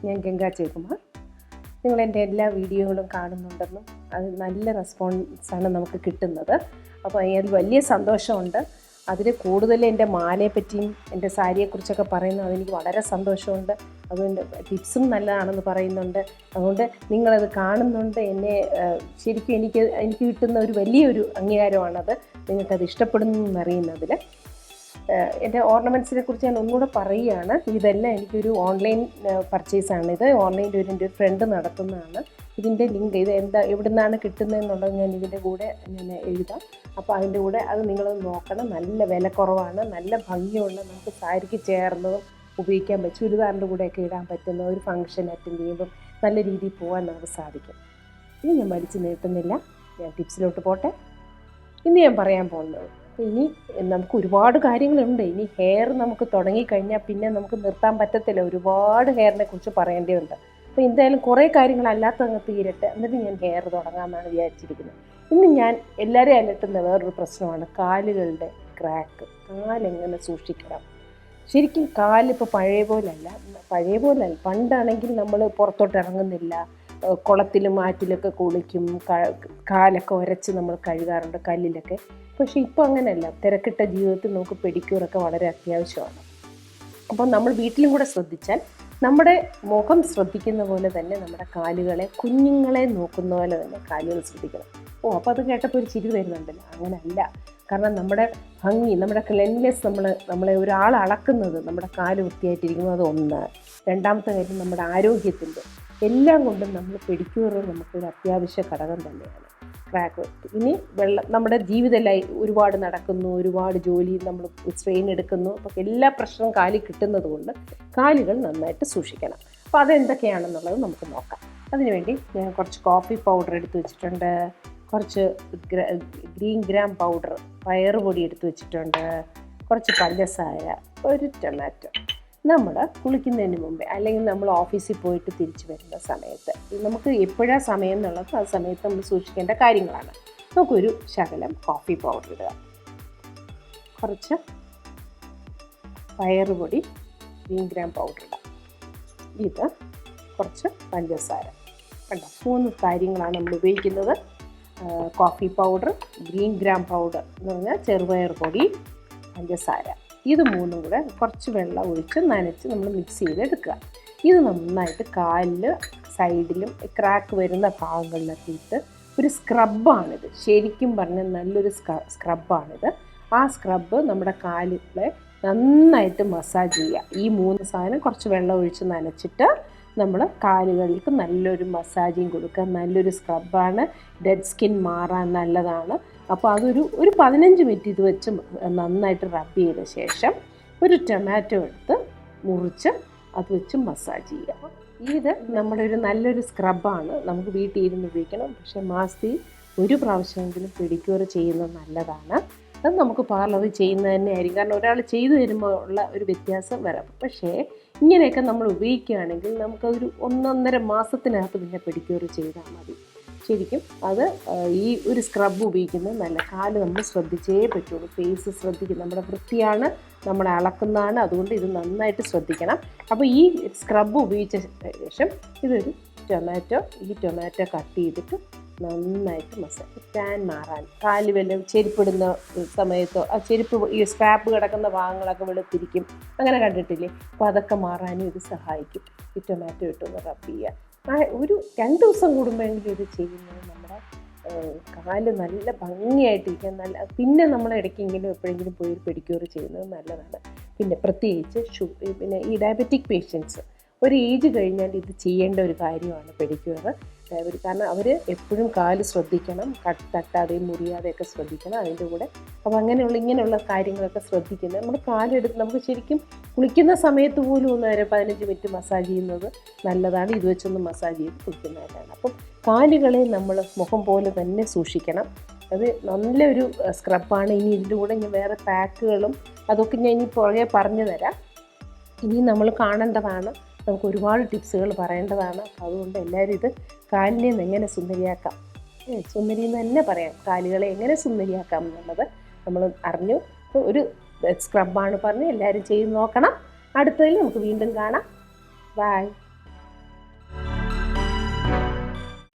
ഞാൻ ഗംഗാ ജയകുമാർ. നിങ്ങളെൻ്റെ എല്ലാ വീഡിയോകളും കാണുന്നുണ്ടെന്നും അത് നല്ല റെസ്പോൺസാണ് നമുക്ക് കിട്ടുന്നത്. അപ്പോൾ അതിൽ വലിയ സന്തോഷമുണ്ട്. അതിൽ കൂടുതൽ എൻ്റെ മാലയെപ്പറ്റിയും എൻ്റെ സാരിയെക്കുറിച്ചൊക്കെ പറയുന്നത് അതെനിക്ക് വളരെ സന്തോഷമുണ്ട്. അതുകൊണ്ട് ടിപ്സും നല്ലതാണെന്ന് പറയുന്നുണ്ട്. അതുകൊണ്ട് നിങ്ങളത് കാണുന്നുണ്ട്. എന്നെ ശരിക്കും എനിക്ക് കിട്ടുന്ന ഒരു വലിയൊരു അംഗീകാരമാണത്. നിങ്ങൾക്കത് ഇഷ്ടപ്പെടുന്നു എന്നറിയുന്നതിൽ. എൻ്റെ ഓർണമെൻറ്റ്സിനെ കുറിച്ച് ഞാൻ ഒന്നുകൂടെ പറയുകയാണ്. ഇതെല്ലാം എനിക്കൊരു ഓൺലൈൻ പർച്ചേസാണിത്. ഓൺലൈനിൽ എൻ്റെ ഒരു ഫ്രണ്ട് നടത്തുന്നതാണ്. ഇതിൻ്റെ ലിങ്ക് എവിടെ നിന്നാണ് കിട്ടുന്നതെന്നുള്ളത് ഞാൻ ഇതിൻ്റെ കൂടെ ഞാൻ എഴുതാം. അപ്പോൾ അതിൻ്റെ കൂടെ അത് നിങ്ങളൊന്ന് നോക്കണം. നല്ല വില കുറവാണ്, നല്ല ഭംഗിയുള്ള, നമുക്ക് സാരിക്ക് ചേർന്നതും ഉപയോഗിക്കാൻ പറ്റും. ചുരിദാറിൻ്റെ കൂടെയൊക്കെ ഇടാൻ പറ്റുന്ന ഒരു ഫംഗ്ഷൻ അറ്റൻഡ് ചെയ്യുമ്പം നല്ല രീതിയിൽ പോകാൻ നമുക്ക് സാധിക്കും. ഇനി ഞാൻ വലിച്ചു നീട്ടുന്നില്ല, ഞാൻ ടിപ്സിലോട്ട് പോട്ടെ. ഇന്ന് ഞാൻ പറയാൻ പോകുന്നത്, ഇനി നമുക്ക് ഒരുപാട് കാര്യങ്ങളുണ്ട്. ഇനി ഹെയർ നമുക്ക് തുടങ്ങിക്കഴിഞ്ഞാൽ പിന്നെ നമുക്ക് നിർത്താൻ പറ്റത്തില്ല. ഒരുപാട് ഹെയറിനെ കുറിച്ച് പറയേണ്ടതുണ്ട്. അപ്പോൾ എന്തായാലും കുറേ കാര്യങ്ങളല്ലാത്ത അങ്ങ് തീരട്ടെ, എന്നിട്ട് ഞാൻ ഹെയർ തുടങ്ങാമെന്നാണ് വിചാരിച്ചിരിക്കുന്നത്. ഇന്ന് ഞാൻ എല്ലാവരെയും അലട്ടുന്ന വേറൊരു പ്രശ്നമാണ് കാലുകളുടെ ക്രാക്ക്. കാലെങ്ങനെ സൂക്ഷിക്കണം? ശരിക്കും കാലിപ്പോൾ പഴയ പോലല്ല. പണ്ടാണെങ്കിൽ നമ്മൾ പുറത്തോട്ട് ഇറങ്ങുന്നില്ല, കുളത്തിലും ആറ്റിലൊക്കെ കുളിക്കും, കാലൊക്കെ ഉരച്ച് നമ്മൾ കഴുകാറുണ്ട് കല്ലിലൊക്കെ. പക്ഷേ ഇപ്പോൾ അങ്ങനെയല്ല. തിരക്കിട്ട ജീവിതത്തിൽ നമുക്ക് പെഡിക്യൂറൊക്കെ വളരെ അത്യാവശ്യമാണ്. അപ്പോൾ നമ്മൾ വീട്ടിലും കൂടെ ശ്രദ്ധിച്ചാൽ, നമ്മുടെ മുഖം ശ്രദ്ധിക്കുന്ന പോലെ തന്നെ നമ്മുടെ കാലുകളെ, കുഞ്ഞുങ്ങളെ നോക്കുന്ന പോലെ തന്നെ കാലുകൾ ശ്രദ്ധിക്കണം. അപ്പോൾ അത് കേട്ടപ്പോൾ ഒരു ചിരി വരുന്നുണ്ടല്ലോ. അങ്ങനെയല്ല. കാരണം നമ്മുടെ ഭംഗി, നമ്മുടെ ക്ലെൻലിനെസ്, നമ്മളെ ഒരാൾ അളക്കുന്നത് നമ്മുടെ കാല് വൃത്തിയായിട്ടിരിക്കുന്നത്, അത് ഒന്ന്. രണ്ടാമത്തെ കാര്യം നമ്മുടെ ആരോഗ്യത്തിൻ്റെ എല്ലാം കൊണ്ടും നമ്മൾ പെഡിക്യൂർ നമുക്കൊരു അത്യാവശ്യ ഘടകം തന്നെയാണ്. ക്രാക്ക് ഇനി നമ്മുടെ ജീവിതമായി ഒരുപാട് നടക്കുന്നു, ഒരുപാട് ജോലി, നമ്മൾ സ്ട്രെയിൻ എടുക്കുന്നു. അപ്പോൾ എല്ലാ പ്രശ്നവും കാലിൽ കിട്ടുന്നത് കൊണ്ട് കാലുകൾ നന്നായിട്ട് സൂക്ഷിക്കണം. അപ്പോൾ അതെന്തൊക്കെയാണെന്നുള്ളത് നമുക്ക് നോക്കാം. അതിനുവേണ്ടി ഞാൻ കുറച്ച് കോഫി പൗഡർ എടുത്ത് വെച്ചിട്ടുണ്ട്, കുറച്ച് ഗ്രീൻ ഗ്രാം പൗഡർ, പയറുപൊടി എടുത്ത് വെച്ചിട്ടുണ്ട്, കുറച്ച് പഞ്ചസാര, ഒരു ടൊമാറ്റോ. നമ്മൾ കുളിക്കുന്നതിന് മുമ്പേ അല്ലെങ്കിൽ നമ്മൾ ഓഫീസിൽ പോയിട്ട് തിരിച്ചു വരുന്ന സമയത്ത്, നമുക്ക് എപ്പോഴാണ് സമയം എന്നുള്ളത് ആ സമയത്ത് നമ്മൾ സൂക്ഷിക്കേണ്ട കാര്യങ്ങളാണ്. നമുക്കൊരു ശകലം കോഫി പൗഡർ ഇടുക, കുറച്ച് പയറുപൊടി, ഗ്രീൻ ഗ്രാം പൗഡർ ഇടുക, ഇത് കുറച്ച് പഞ്ചസാര. കണ്ടോ, 3 കാര്യങ്ങളാണ് നമ്മൾ ഉപയോഗിക്കുന്നത്. Coffee powder, green gram powder എന്ന് പറഞ്ഞാൽ ചെറുപയർ പൊടി, പഞ്ചസാര. ഇത് 3 കൂടെ കുറച്ച് വെള്ളം ഒഴിച്ച് നനച്ച് നമ്മൾ മിക്സ് ചെയ്തെടുക്കുക. ഇത് നന്നായിട്ട് കാലിൽ സൈഡിലും ക്രാക്ക് വരുന്ന ഭാഗങ്ങളിലൊക്കെ ഇട്ട് ഒരു സ്ക്രബാണിത്. ശരിക്കും പറഞ്ഞാൽ നല്ലൊരു സ്ക്രബാണിത്. ആ സ്ക്രബ് നമ്മുടെ കാലിലെ നന്നായിട്ട് മസാജ് ചെയ്യുക. ഈ 3 സാധനം കുറച്ച് വെള്ളം ഒഴിച്ച് നനച്ചിട്ട് നമ്മൾ കാലുകൾക്ക് നല്ലൊരു മസാജിങ് കൊടുക്കുക. നല്ലൊരു സ്ക്രബാണ്, ഡെഡ് സ്കിൻ മാറാൻ നല്ലതാണ്. അപ്പോൾ അതൊരു 15 മിനിറ്റ് ഇത് വെച്ച് നന്നായിട്ട് റബ്ബ് ചെയ്ത ശേഷം ഒരു ടൊമാറ്റോ എടുത്ത് മുറിച്ച് അത് വെച്ച് മസാജ് ചെയ്യുക. അപ്പോൾ ഇത് നമ്മുടെ നല്ലൊരു സ്ക്രബാണ്. നമുക്ക് വീട്ടിൽ ഇരുന്ന് ഉപയോഗിക്കണം. പക്ഷേ മാസത്തിൽ ഒരു പ്രാവശ്യമെങ്കിലും പെഡിക്യൂർ ചെയ്യുന്നത് നല്ലതാണ്. അത് നമുക്ക് പാർലറിൽ ചെയ്യുന്നത് തന്നെയായിരിക്കും. കാരണം ഒരാൾ ചെയ്തു തരുമ്പോൾ ഉള്ള ഒരു വ്യത്യാസം വരാം. പക്ഷേ ഇങ്ങനെയൊക്കെ നമ്മൾ ഉപയോഗിക്കുകയാണെങ്കിൽ നമുക്കതൊരു 1.5 മാസത്തിനകത്ത് പിന്നെ പെഡിക്യൂർ ചെയ്താൽ മതി. ശരിക്കും അത് ഈ ഒരു സ്ക്രബ് ഉപയോഗിക്കുന്നത് നല്ല. കാല് നമ്മൾ ശ്രദ്ധിച്ചേ പറ്റുള്ളൂ. ഫേസ് ശ്രദ്ധിക്കും. നമ്മുടെ വൃത്തിയാണ്, നമ്മളെ അളക്കുന്നതാണ്. അതുകൊണ്ട് ഇത് നന്നായിട്ട് ശ്രദ്ധിക്കണം. അപ്പോൾ ഈ സ്ക്രബ് ഉപയോഗിച്ച ശേഷം ഈ ടൊമാറ്റോ കട്ട് ചെയ്തിട്ട് നന്നായിട്ട് മസാജ്, ടാൻ മാറാൻ, കാല് വല്ലതും ചെരുപ്പിടുന്ന സമയത്തോ ആ ചെരുപ്പ് ഈ സ്ക്രാപ്പ് കിടക്കുന്ന ഭാഗങ്ങളൊക്കെ വെളുത്തിരിക്കും, അങ്ങനെ കണ്ടിട്ടില്ലേ? അപ്പോൾ അതൊക്കെ മാറാനും ഇത് സഹായിക്കും. ഈ ടൊമാറ്റോ ഇട്ടൊന്ന് റബ്ബ് ചെയ്യുക. ഒരു 2 ദിവസം കൂടുമ്പോഴെങ്കിലും ഇത് ചെയ്യുന്നത് നമ്മുടെ കാല് നല്ല ഭംഗിയായിട്ടിരിക്കാൻ പിന്നെ നമ്മൾ ഇടയ്ക്കെങ്കിലും എപ്പോഴെങ്കിലും പോയി പെഡിക്യൂർ ചെയ്യുന്നത് നല്ലതാണ്. പിന്നെ പ്രത്യേകിച്ച് ഈ ഡയബറ്റിക് പേഷ്യൻസ്, ഒരു ഏജ് കഴിഞ്ഞാൽ ഇത് ചെയ്യേണ്ട ഒരു കാര്യമാണ് പെഡിക്യൂർ. കാരണം അവർ എപ്പോഴും കാല് ശ്രദ്ധിക്കണം, തട്ടാതെയും മുറിയാതെയൊക്കെ ശ്രദ്ധിക്കണം. അതിൻ്റെ കൂടെ അപ്പോൾ ഇങ്ങനെയുള്ള കാര്യങ്ങളൊക്കെ ശ്രദ്ധിക്കുന്നത് നമ്മൾ കാലെടുത്ത് നമുക്ക് ശരിക്കും കുളിക്കുന്ന സമയത്ത് പോലും 15 മിനിറ്റ് മസാജ് ചെയ്യുന്നത് നല്ലതാണ്. ഇത് വെച്ചൊന്ന് മസാജ് ചെയ്ത് കുളിക്കുന്നതായിട്ടാണ്. അപ്പം കാലുകളെ നമ്മൾ മുഖം പോലെ തന്നെ സൂക്ഷിക്കണം. അത് നല്ലൊരു സ്ക്രബാണ്. ഇനി ഇതിൻ്റെ കൂടെ ഞാൻ വേറെ പാക്കുകളും അതൊക്കെ ഞാൻ ഇനി പുറകെ പറഞ്ഞു തരാം. ഇനി നമ്മൾ കാണേണ്ടതാണ്, നമുക്ക് ഒരുപാട് ടിപ്സുകൾ പറയേണ്ടതാണ്. അതുകൊണ്ട് എല്ലാവരും ഇത് കാലിനെ എങ്ങനെ സുന്ദരിയാക്കാം, സുന്ദരി എന്ന് തന്നെ പറയാം, കാലുകളെ എങ്ങനെ സുന്ദരിയാക്കാം എന്നുള്ളത് നമ്മൾ അറിഞ്ഞു. ഒരു സ്ക്രബാണ് പറഞ്ഞ് എല്ലാവരും ചെയ്ത് നോക്കണം. അടുത്തതിൽ നമുക്ക് വീണ്ടും കാണാം. ബൈ.